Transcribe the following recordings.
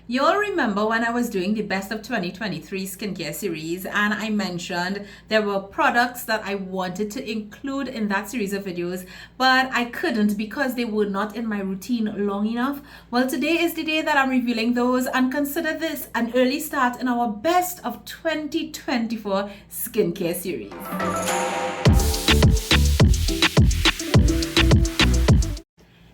You'll remember when I was doing the best of 2023 skincare series and I mentioned there were products that I wanted to include in that series of videos, but I couldn't because they were not in my routine long enough. Well, today is the day that I'm revealing those, and consider this an early start in our best of 2024 skincare series.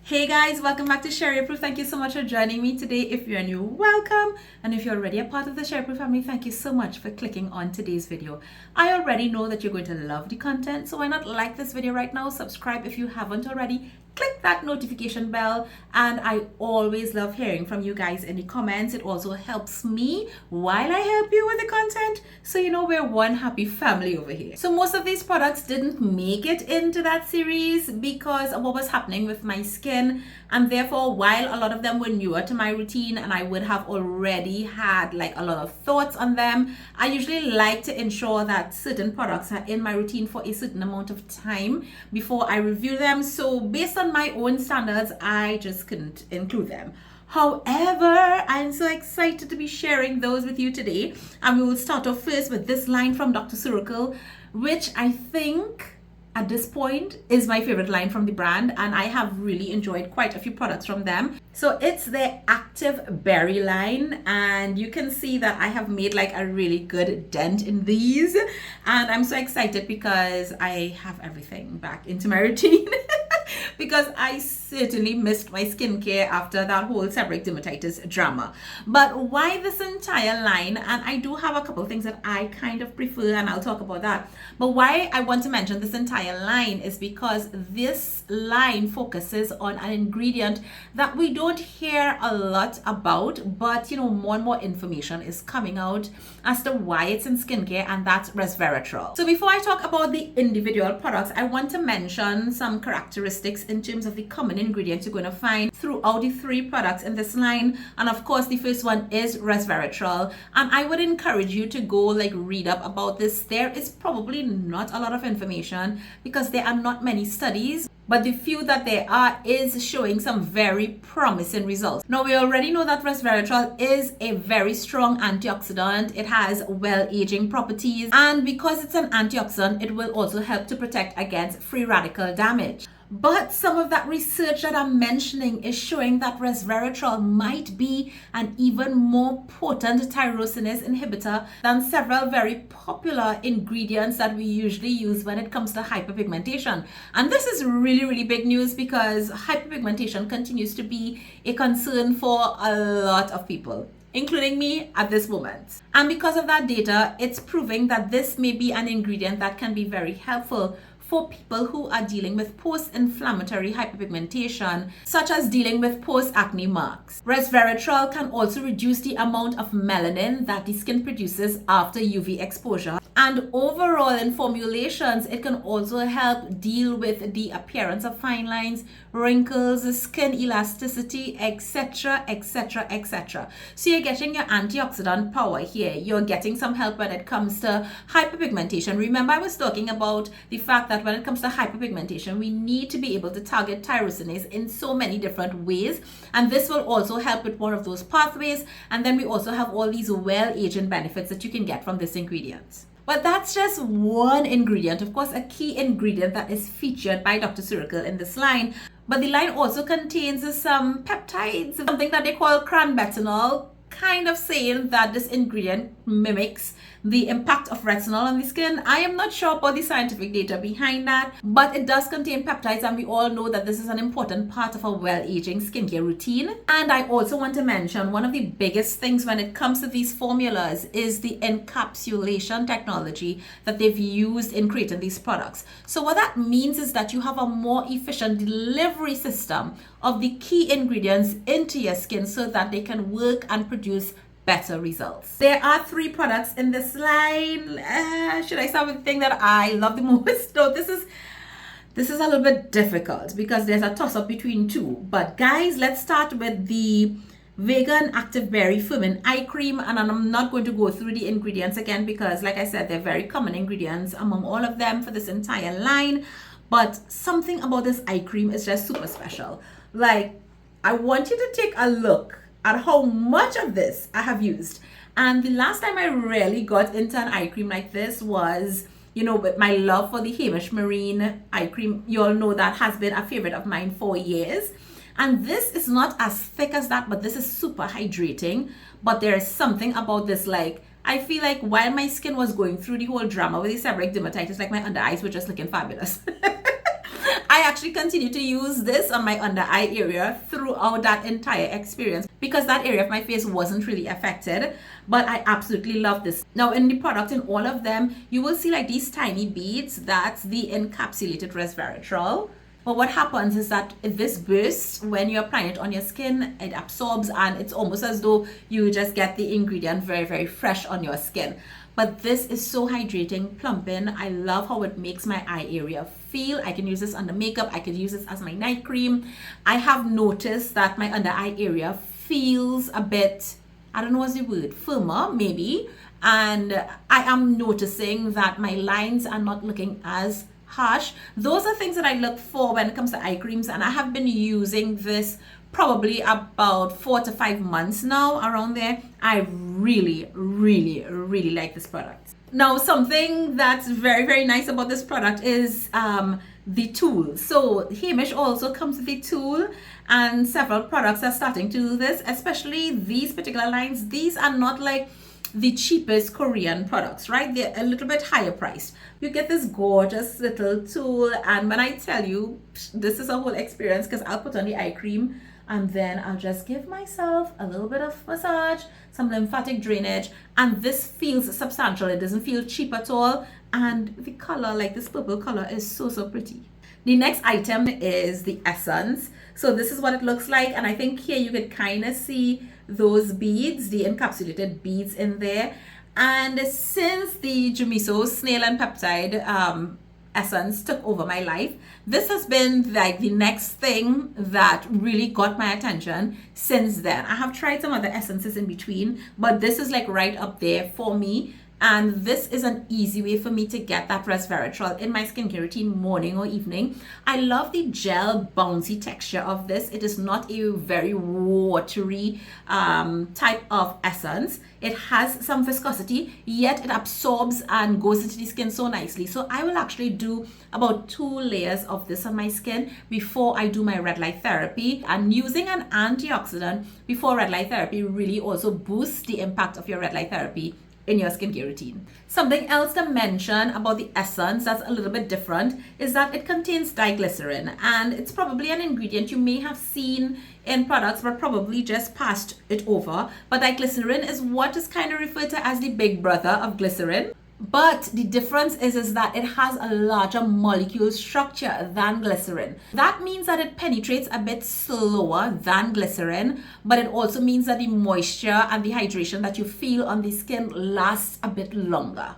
Hey guys, welcome back to SheriApproved. Thank you so much for joining me today. If you're new, welcome. And if you're already a part of the SheriApproved family, thank you so much for clicking on today's video. I already know that you're going to love the content, so why not like this video right now, subscribe if you haven't already, click that notification bell, and I always love hearing from you guys in the comments. It also helps me while I help you with the content, so you know we're one happy family over here. So most of these products didn't make it into that series because of what was happening with my skin, and therefore while a lot of them were newer to my routine and I would have already had like a lot of thoughts on them, I usually like to ensure that certain products are in my routine for a certain amount of time before I review them. So based on my own standards, I just couldn't include them. However, I'm so excited to be sharing those with you today, and we will start off first with this line from Dr. Ceuracle, which I think at this point is my favorite line from the brand, and I have really enjoyed quite a few products from them. So it's their Active Berry line, and you can see that I have made like a really good dent in these, and I'm so excited because I have everything back into my routine. Because I certainly missed my skincare after that whole seborrheic dermatitis drama. But why this entire line? And I do have a couple of things that I kind of prefer, and I'll talk about that. But why I want to mention this entire line is because this line focuses on an ingredient that we don't hear a lot about, but you know, more and more information is coming out as to why it's in skincare, and that's resveratrol. So before I talk about the individual products, I want to mention some characteristics in terms of the common ingredients you're going to find throughout the three products in this line. And of course, the first one is resveratrol, and I would encourage you to go like read up about this. There is probably not a lot of information because there are not many studies, but the few that there are is showing some very promising results. Now, we already know that resveratrol is a very strong antioxidant. It has well-aging properties, and because it's an antioxidant, it will also help to protect against free radical damage. But some of that research that I'm mentioning is showing that resveratrol might be an even more potent tyrosinase inhibitor than several very popular ingredients that we usually use when it comes to hyperpigmentation. And this is really, really big news because hyperpigmentation continues to be a concern for a lot of people, including me at this moment. And because of that data, it's proving that this may be an ingredient that can be very helpful for people who are dealing with post-inflammatory hyperpigmentation, such as dealing with post-acne marks. Resveratrol can also reduce the amount of melanin that the skin produces after UV exposure. And overall in formulations, it can also help deal with the appearance of fine lines, wrinkles, skin elasticity, etc, etc, etc. So you're getting your antioxidant power here. You're getting some help when it comes to hyperpigmentation. Remember, I was talking about the fact that when it comes to hyperpigmentation, we need to be able to target tyrosinase in so many different ways, and this will also help with one of those pathways. And then we also have all these well-aging benefits that you can get from this ingredient. But that's just one ingredient. Of course, a key ingredient that is featured by Dr. Ceuracle in this line. But the line also contains some peptides, something that they call cranbetanol, kind of saying that this ingredient mimics the impact of retinol on the skin. I am not sure about the scientific data behind that, but it does contain peptides, and we all know that this is an important part of a well-aging skincare routine. And I also want to mention one of the biggest things when it comes to these formulas is the encapsulation technology that they've used in creating these products. So what that means is that you have a more efficient delivery system of the key ingredients into your skin so that they can work and produce better results. There are three products in this line. Should I start with the thing that I love the most? No, this is a little bit difficult because there's a toss-up between two. But guys, let's start with the Vegan Active Berry Firming Eye Cream, and I'm not going to go through the ingredients again because, like I said, they're very common ingredients among all of them for this entire line. But something about this eye cream is just super special. Like, I want you to take a look at how much of this I have used. And the last time I really got into an eye cream like this was, you know, with my love for the Heimish Marine eye cream. You all know that has been a favorite of mine for years. And this is not as thick as that, but this is super hydrating. But there is something about this, like, I feel like while my skin was going through the whole drama with the seborrheic dermatitis, like my under eyes were just looking fabulous. I actually continued to use this on my under eye area throughout that entire experience because that area of my face wasn't really affected, but I absolutely love this. Now in the product, in all of them, you will see like these tiny beads. That's the encapsulated resveratrol. But what happens is that this bursts when you apply it on your skin, it absorbs, and it's almost as though you just get the ingredient very, very fresh on your skin. But this is so hydrating, plumping. I love how it makes my eye area feel. I can use this under makeup. I could use this as my night cream. I have noticed that my under eye area feels a bit, I don't know what's the word, firmer maybe. And I am noticing that my lines are not looking as harsh. Those are things that I look for when it comes to eye creams, and I have been using this probably about 4 to 5 months now, around there. I really, really, really like this product. Now, something that's very, very nice about this product is the tool. So Heimish also comes with a tool, and several products are starting to do this, especially these particular lines. These are not like the cheapest Korean products, right? They're a little bit higher priced. You get this gorgeous little tool, and when I tell you, this is a whole experience, because I'll put on the eye cream and then I'll just give myself a little bit of massage, some lymphatic drainage, and this feels substantial. It doesn't feel cheap at all, and the color, like this purple color, is so, so pretty. The next item is the essence. So this is what it looks like, and I think here you could kind of see those beads, the encapsulated beads in there. And since the Jumiso snail and peptide essence took over my life, this has been like the next thing that really got my attention since then. I have tried some other essences in between, but this is like right up there for me. And this is an easy way for me to get that resveratrol in my skincare routine, morning or evening. I love the gel bouncy texture of this. It is not a very watery type of essence. It has some viscosity, yet it absorbs and goes into the skin so nicely. So I will actually do about 2 layers of this on my skin before I do my red light therapy. And using an antioxidant before red light therapy really also boosts the impact of your red light therapy in your skincare routine. Something else to mention about the essence that's a little bit different is that it contains diglycerin, and it's probably an ingredient you may have seen in products but probably just passed it over. But diglycerin is what is kind of referred to as the big brother of glycerin. But the difference is that it has a larger molecule structure than glycerin. That means that it penetrates a bit slower than glycerin, but it also means that the moisture and the hydration that you feel on the skin lasts a bit longer.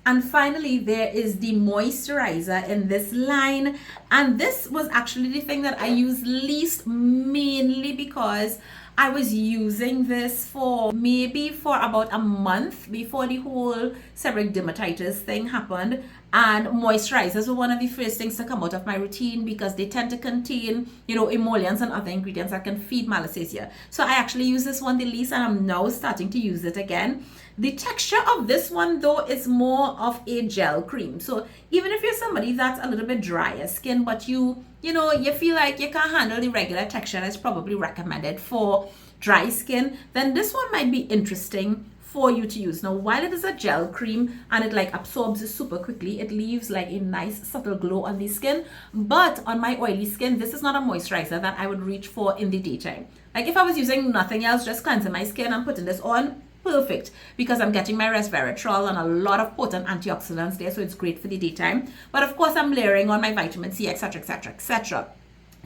And finally, there is the moisturizer in this line. And this was actually the thing that I used least, mainly because I was using this for about a month before the whole seborrheic dermatitis thing happened. And moisturizers were one of the first things to come out of my routine because they tend to contain, you know, emollients and other ingredients that can feed malassezia. So I actually use this one the least, and I'm now starting to use it again. The texture of this one, though, is more of a gel cream. So even if you're somebody that's a little bit drier skin, but you feel like you can't handle the regular texture that's probably recommended for dry skin, then this one might be interesting for you to use. Now, while it is a gel cream and it like absorbs super quickly, it leaves like a nice subtle glow on the skin. But on my oily skin, this is not a moisturizer that I would reach for in the daytime. Like if I was using nothing else, just cleansing my skin and putting this on, perfect, because I'm getting my resveratrol and a lot of potent antioxidants there, so it's great for the daytime. But of course, I'm layering on my vitamin C, etc., etc., etc.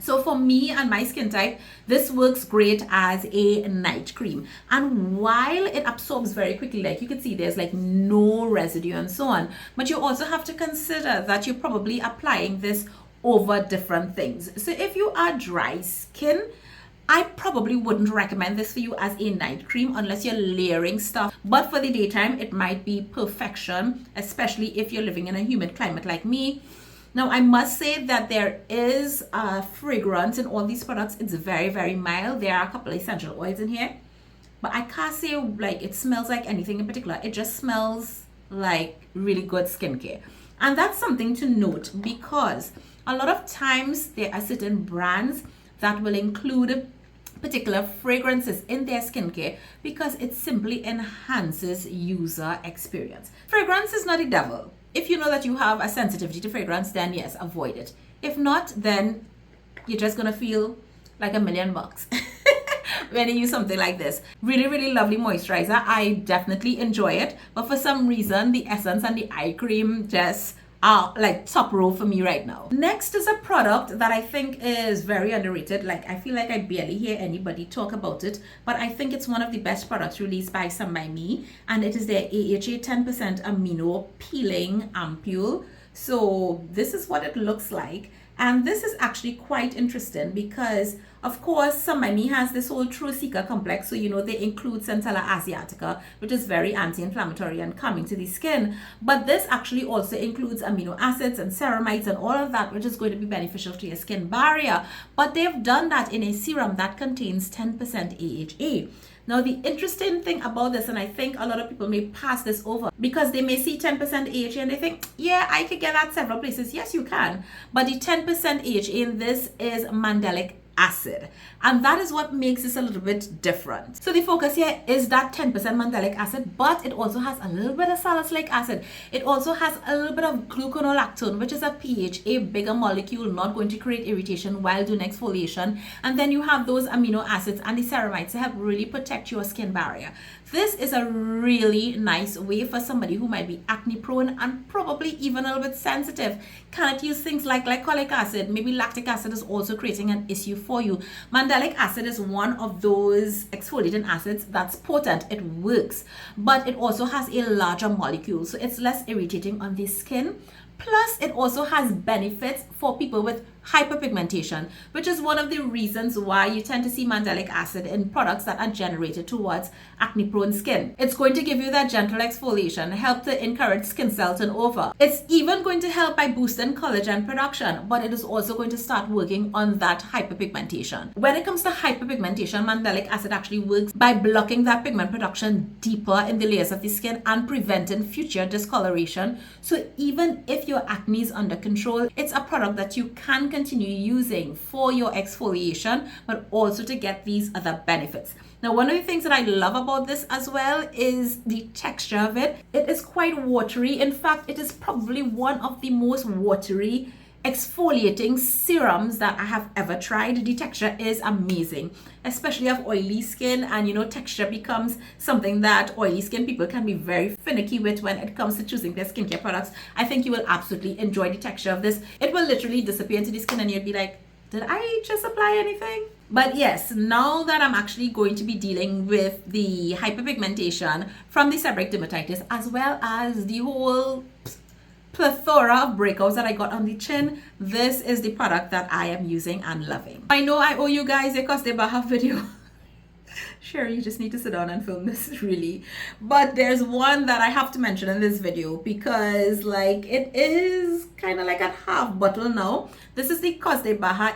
So for me and my skin type, this works great as a night cream. And while it absorbs very quickly, like you can see, there's like no residue and so on. But you also have to consider that you're probably applying this over different things. So if you are dry skin, I probably wouldn't recommend this for you as a night cream unless you're layering stuff. But for the daytime, it might be perfection, especially if you're living in a humid climate like me. Now, I must say that there is a fragrance in all these products. It's very, very mild. There are a couple of essential oils in here. but I can't say like it smells like anything in particular. It just smells like really good skincare. And that's something to note, because a lot of times there are certain brands that will include particular fragrances in their skincare because it simply enhances user experience. Fragrance is not the devil. If you know that you have a sensitivity to fragrance, then yes, avoid it. If not, then you're just gonna feel like $1,000,000 when you use something like this. Really, really lovely moisturizer. I definitely enjoy it, but for some reason the essence and the eye cream just are like top row for me right now. Next is a product that I think is very underrated. Like, I feel like I barely hear anybody talk about it, but I think it's one of the best products released by By Mi, and it is their AHA 10% Amino Peeling Ampoule. So this is what it looks like. And this is actually quite interesting because, of course, By Mi has this whole True Seeker complex. So, you know, they include Centella asiatica, which is very anti-inflammatory and calming to the skin. But this actually also includes amino acids and ceramides and all of that, which is going to be beneficial to your skin barrier. But they've done that in a serum that contains 10% AHA. Now, the interesting thing about this, and I think a lot of people may pass this over because they may see 10% AHA and they think, yeah, I could get that several places. Yes, you can. But the 10% AHA in this is mandelic acid, and that is what makes this a little bit different. So the focus here is that 10% mandelic acid, but it also has a little bit of salicylic acid. It also has a little bit of gluconolactone, which is a PHA bigger molecule, not going to create irritation while doing exfoliation. And then you have those amino acids and the ceramides to help really protect your skin barrier. This is a really nice way for somebody who might be acne prone and probably even a little bit sensitive. Cannot use things like glycolic acid. Maybe lactic acid is also creating an issue for you. Mandelic acid is one of those exfoliating acids that's potent. It works, but it also has a larger molecule, so it's less irritating on the skin. Plus, it also has benefits for people with hyperpigmentation, which is one of the reasons why you tend to see mandelic acid in products that are generated towards acne-prone skin. It's going to give you that gentle exfoliation, help to encourage skin cell turnover. It's even going to help by boosting collagen production, but it is also going to start working on that hyperpigmentation. When it comes to hyperpigmentation, mandelic acid actually works by blocking that pigment production deeper in the layers of the skin and preventing future discoloration. So even if your acne is under control, it's a product that you can continue using for your exfoliation, but also to get these other benefits. Now, one of the things that I love about this as well is the texture of it. It is quite watery. In fact, it is probably one of the most watery exfoliating serums that I have ever tried. The texture is amazing, especially of oily skin, and you know, texture becomes something that oily skin people can be very finicky with when it comes to choosing their skincare products. I think you will absolutely enjoy the texture of this. It will literally disappear into the skin and you'll be like, did I just apply anything? But yes, now that I'm actually going to be dealing with the hyperpigmentation from the seborrheic dermatitis, as well as the whole plethora of breakouts that I got on the chin, this is the product that I am using and loving. I know I owe you guys a COSRX BHA video. Sure, you just need to sit down and film this, really. But there's one that I have to mention in this video because like it is kind of like a half bottle now. This is the COSRX BHA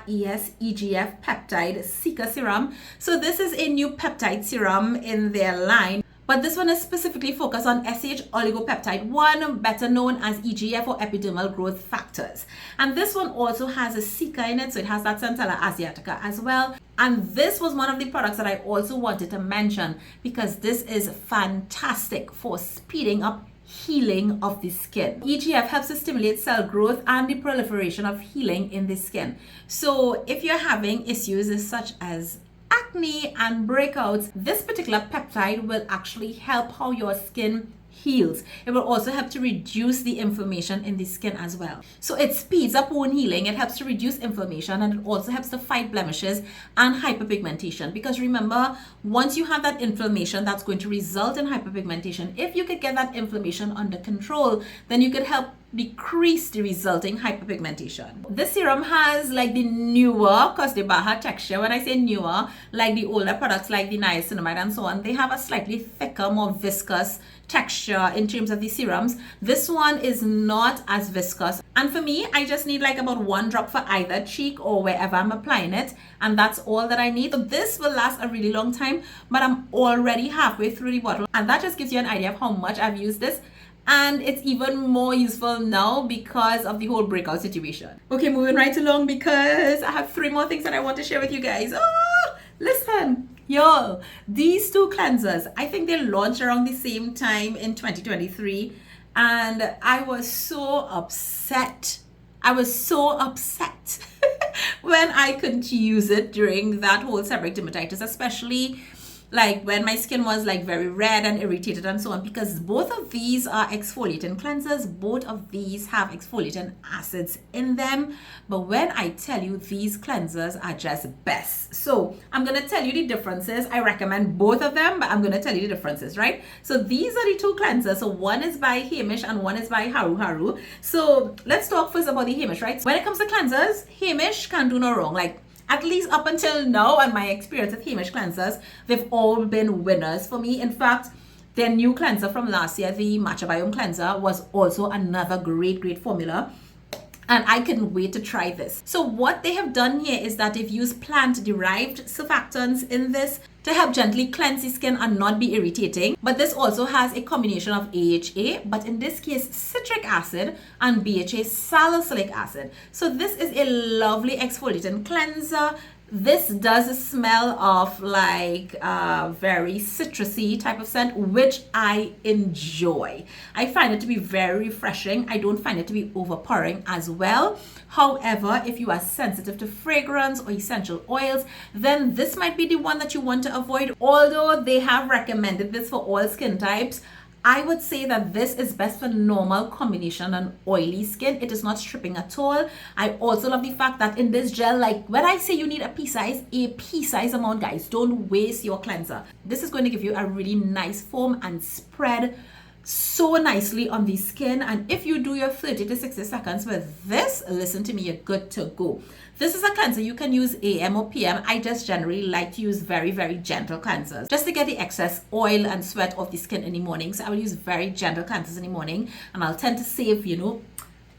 EGF Peptide Seeker Serum. So this is a new peptide serum in their line. But this one is specifically focused on SH oligopeptide 1, better known as EGF or epidermal growth factors. And this one also has a Seeker in it, so it has that Centella asiatica as well. And this was one of the products that I also wanted to mention because this is fantastic for speeding up healing of the skin. EGF helps to stimulate cell growth and the proliferation of healing in the skin. So if you're having issues such as acne and breakouts, this particular peptide will actually help how your skin heals. It will also help to reduce the inflammation in the skin as well. So it speeds up wound healing, it helps to reduce inflammation, and it also helps to fight blemishes and hyperpigmentation. Because remember, once you have that inflammation, that's going to result in hyperpigmentation. If you could get that inflammation under control, then you could help decrease the resulting hyperpigmentation. This serum has like the newer COSRX BHA texture. When I say newer, like the older products like the niacinamide and so on, they have a slightly thicker, more viscous texture in terms of the serums. This one is not as viscous, and for me, I just need like about 1 drop for either cheek or wherever I'm applying it, and that's all that I need. So this will last a really long time, but I'm already halfway through the bottle, and that just gives you an idea of how much I've used this. And it's even more useful now because of the whole breakout situation. Okay, moving right along because I have 3 more things that I want to share with you guys. Oh, listen. Yo, these 2 cleansers, I think they launched around the same time in 2023, and I was so upset. When I couldn't use it during that whole seborrheic dermatitis, especially like when my skin was like very red and irritated and so on, because both of these are exfoliating cleansers. Both of these have exfoliating acids in them. But when I tell you, these cleansers are just best. So I'm going to tell you the differences. I recommend both of them, but I'm going to tell you the differences, right? So these are the 2 cleansers. So one is by Heimish and one is by Haru. So let's talk first about the Heimish, right? When it comes to cleansers, Heimish can do no wrong. Like, at least up until now, and my experience with Heimish cleansers, they've all been winners for me. In fact, their new cleanser from last year, the Matcha Biome cleanser, was also another great formula. And I couldn't wait to try this. So what they have done here is that they've used plant-derived surfactants in this to help gently cleanse the skin and not be irritating. But this also has a combination of AHA, but in this case, citric acid and BHA salicylic acid. So this is a lovely exfoliating cleanser. This does smell of like a very citrusy type of scent, which I enjoy. I find it to be very refreshing. I don't find it to be overpowering as well. However, if you are sensitive to fragrance or essential oils, then this might be the one that you want to avoid. Although they have recommended this for all skin types, I would say that this is best for normal combination and oily skin. It is not stripping at all. I also love the fact that in this gel, like when I say you need a pea-size amount, guys, don't waste your cleanser. This is going to give you a really nice foam and spread so nicely on the skin. And if you do your 30 to 60 seconds with this, listen to me, you're good to go. This is a cleanser you can use AM or PM. I just generally like to use very gentle cleansers just to get the excess oil and sweat off the skin in the morning. So I will use very gentle cleansers in the morning, and I'll tend to save, you know,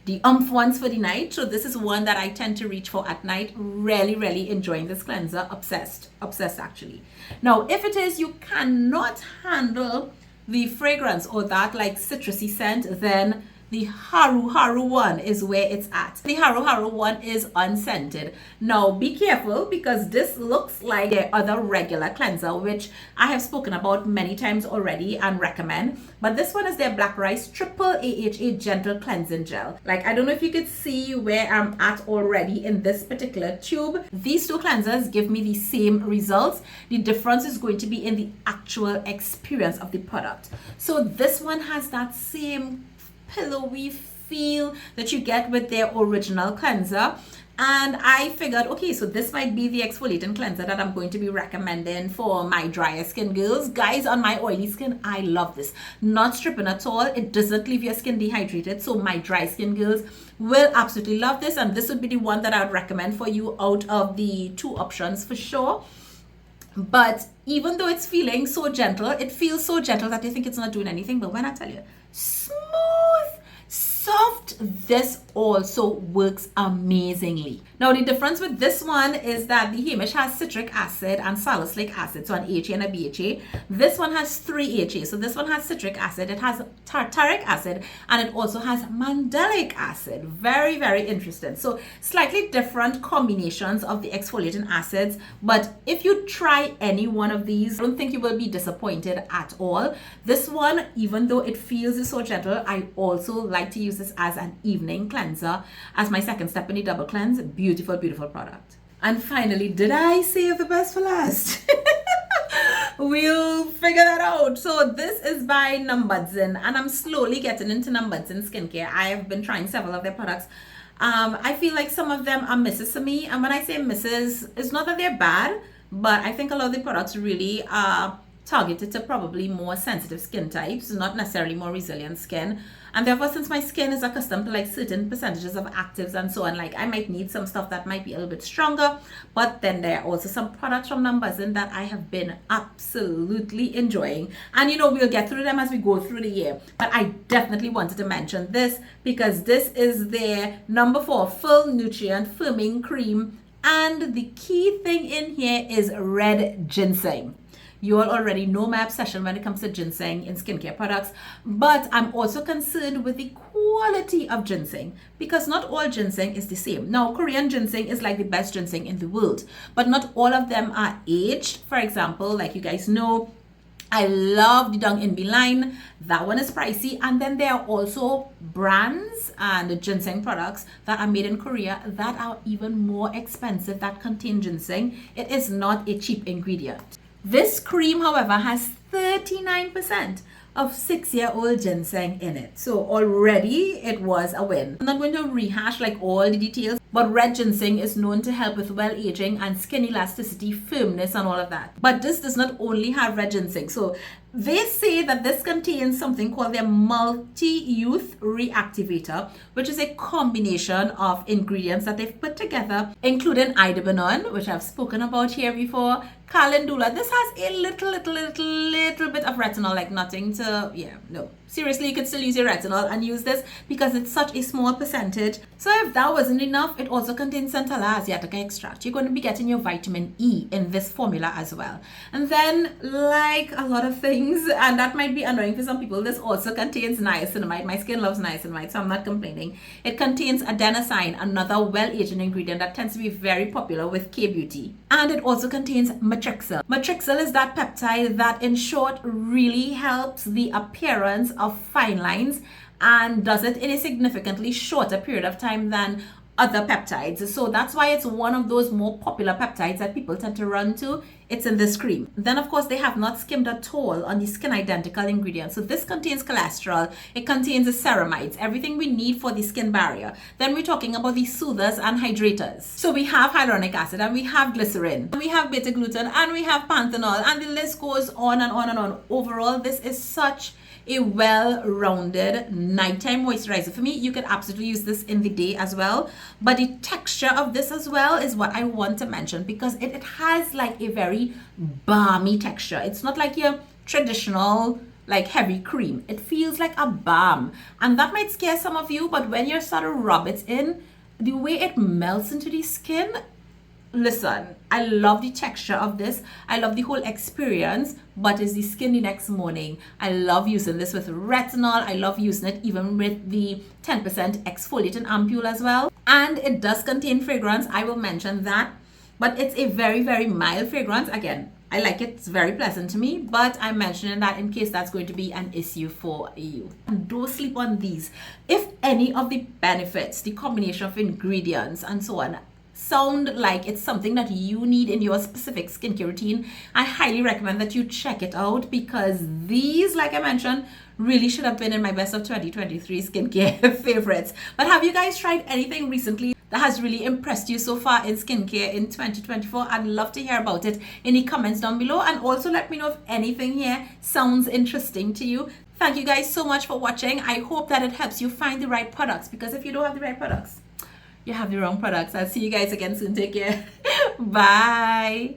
the ones for the night. So this is one that I tend to reach for at night. Really enjoying this cleanser. Obsessed actually. Now, if it is you cannot handle the fragrance or that like citrusy scent, then the Haru one is where it's at. The Haru one is unscented. Now be careful, because this looks like their other regular cleanser, which I have spoken about many times already and recommend. But this one is their Black Rice Triple AHA Gentle Cleansing Gel. Like, I don't know if you could see where I'm at already in this particular tube. These 2 cleansers give me the same results. The difference is going to be in the actual experience of the product. So this one has that same pillowy feel that you get with their original cleanser, and I figured, okay, so this might be the exfoliating cleanser that I'm going to be recommending for my drier skin girls. Guys, on my oily skin, I love this. Not stripping at all. It doesn't leave your skin dehydrated, so my dry skin girls will absolutely love this, and this would be the one that I would recommend for you out of the 2 options for sure. But even though it's feeling so gentle, it feels so gentle that you think it's not doing anything. But when I tell you, smooth, soft, this also works amazingly. Now, the difference with this one is that the Heimish has citric acid and salicylic acid, so an AHA and a BHA. This one has 3 AHA. So this one has citric acid, it has tartaric acid, and it also has mandelic acid. Very interesting. So slightly different combinations of the exfoliating acids, but if you try any one of these, I don't think you will be disappointed at all. This one, even though it feels so gentle, I also like to use this as an evening cleanser as my second step in the double cleanse. Beautiful product. And finally, did I save the best for last? We'll figure that out. So this is by Numisin, and I'm slowly getting into Numisin skincare. I have been trying several of their products. I feel like some of them are misses for me, and when I say misses, it's not that they're bad, but I think a lot of the products really are targeted to probably more sensitive skin types, not necessarily more resilient skin. And therefore, since my skin is accustomed to like certain percentages of actives and so on, like I might need some stuff that might be a little bit stronger. But then there are also some products from Numisin that I have been absolutely enjoying. And you know, we'll get through them as we go through the year. But I definitely wanted to mention this because this is their number 4 full nutrient firming cream. And the key thing in here is red ginseng. You all already know my obsession when it comes to ginseng in skincare products, but I'm also concerned with the quality of ginseng because not all ginseng is the same. Now, Korean ginseng is like the best ginseng in the world, but not all of them are aged. For example, like you guys know, I love the Dong In line. That one is pricey. And then there are also brands and ginseng products that are made in Korea that are even more expensive that contain ginseng. It is not a cheap ingredient. This cream, however, has 39% of 6-year-old ginseng in it. So already it was a win. I'm not going to rehash like all the details, but red ginseng is known to help with well aging and skin elasticity, firmness, and all of that. But this does not only have red ginseng. So they say that this contains something called their multi-youth reactivator, which is a combination of ingredients that they've put together, including idabenone, which I've spoken about here before, calendula. This has a little bit of retinol, like nothing to, yeah, no. Seriously, you could still use your retinol and use this because it's such a small percentage. So if that wasn't enough, it also contains Centella asiatica extract. You're going to be getting your vitamin E in this formula as well. And then, like a lot of things, and that might be annoying for some people, this also contains niacinamide. My skin loves niacinamide, so I'm not complaining. It contains adenosine, another well-aging ingredient that tends to be very popular with K-beauty. And it also contains matrixyl. Matrixyl is that peptide that, in short, really helps the appearance of fine lines and does it in a significantly shorter period of time than other peptides. So that's why it's one of those more popular peptides that people tend to run to. It's in this cream. Then of course they have not skimmed at all on the skin identical ingredients. So this contains cholesterol, it contains the ceramides, everything we need for the skin barrier. Then we're talking about the soothers and hydrators. So we have hyaluronic acid and we have glycerin, and we have beta glucan, and we have panthenol, and the list goes on and on and on. Overall, this is such a well-rounded nighttime moisturizer. For me, you could absolutely use this in the day as well, but the texture of this as well is what I want to mention because it has like a very balmy texture. It's not like your traditional like heavy cream. It feels like a balm, and that might scare some of you, but when you sort of rub it in, the way it melts into the skin, listen, I love the texture of this. I love the whole experience, but it's the skin the next morning. I love using this with retinol. I love using it even with the 10% exfoliating ampoule as well. And it does contain fragrance. I will mention that, but it's a very, very mild fragrance. Again, I like it. It's very pleasant to me, but I'm mentioning that in case that's going to be an issue for you. And don't sleep on these. If any of the benefits, the combination of ingredients and so on, sound like it's something that you need in your specific skincare routine, I highly recommend that you check it out because these, like I mentioned, really should have been in my best of 2023 skincare favorites. But have you guys tried anything recently that has really impressed you so far in skincare in 2024? I'd love to hear about it in the comments down below, and also let me know if anything here sounds interesting to you. Thank you guys so much for watching. I hope that it helps you find the right products, because if you don't have the right products, you have the wrong products. I'll see you guys again soon. Take care. Bye.